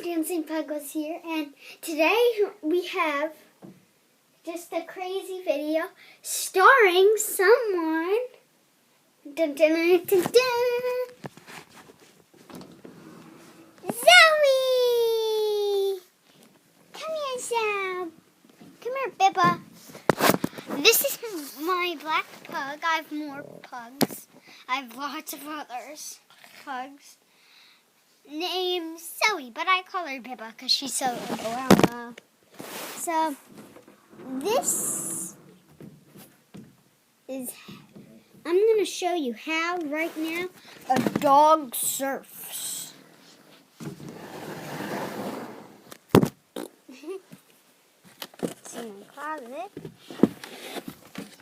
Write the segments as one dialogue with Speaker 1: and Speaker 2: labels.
Speaker 1: Dancing Pug was here, and today we have just a crazy video starring someone. Dun, dun, dun, dun, dun. Zoey! Come here, Zoe. Come here, bibba. This is my black pug. I have more pugs. I have lots of others. Pugs. Named Zoey, but I call her bibba because she's so adorable. So, this is, I'm going to show you how right now a dog surfs. See my closet.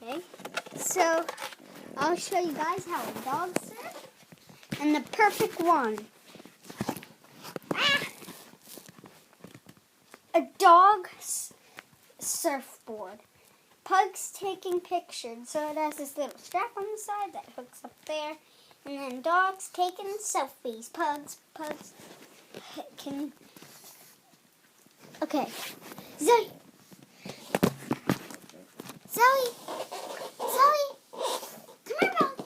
Speaker 1: Okay, so I'll show you guys how a dog surfs and the perfect one. A dog surfboard. Pug's taking pictures, so it has this little strap on the side that hooks up there. And then dogs taking selfies. Pugs can... Okay. Zoey! Zoey! Zoey! Come here, dog.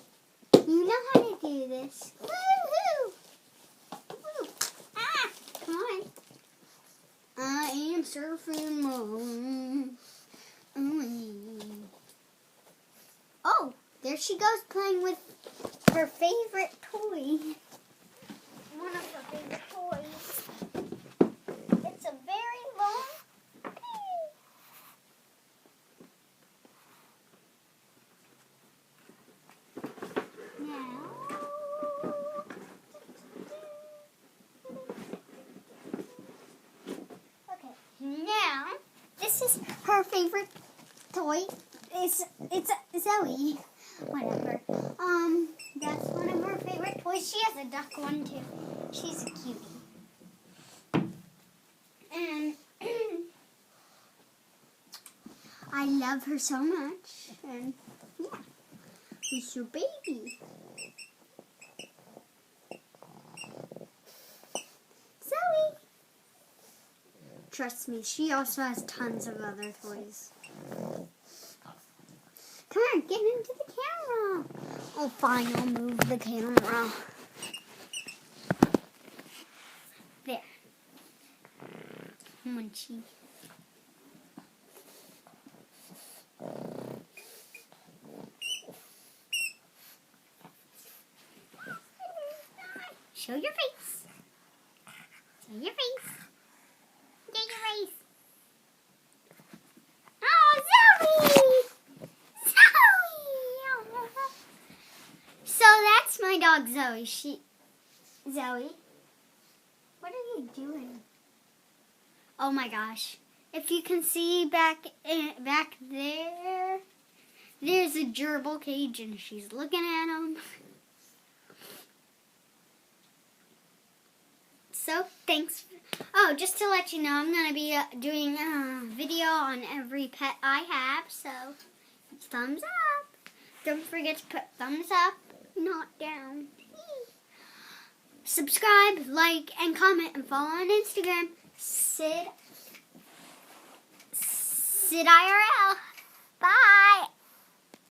Speaker 1: You know how to do this. Woo-hoo! Woo. Ah! Come on. I am surfing mode. Oh, there she goes playing with her favorite toy. One of her favorite toys. It's a very long pee. Now, this is her favorite toy. It's Zoey. Whatever. That's one of her favorite toys. She has a duck one too. She's a cutie. And I love her so much. And yeah, who's your baby? Zoey. Trust me, she also has tons of other toys. Come on, get into the camera. Oh, fine, I'll move the camera. There. Munchie. Show your face. Show your face. Get your face. Oh, Zoey! So that's my dog Zoey. Zoey, what are you doing? Oh my gosh! If you can see back there, there's a gerbil cage, and she's looking at him. So thanks. Oh, just to let you know, I'm gonna be doing a video on every pet I have. So thumbs up. Don't forget to put thumbs up, not down. Subscribe, like, and comment, and follow on Instagram. Sid IRL. Bye.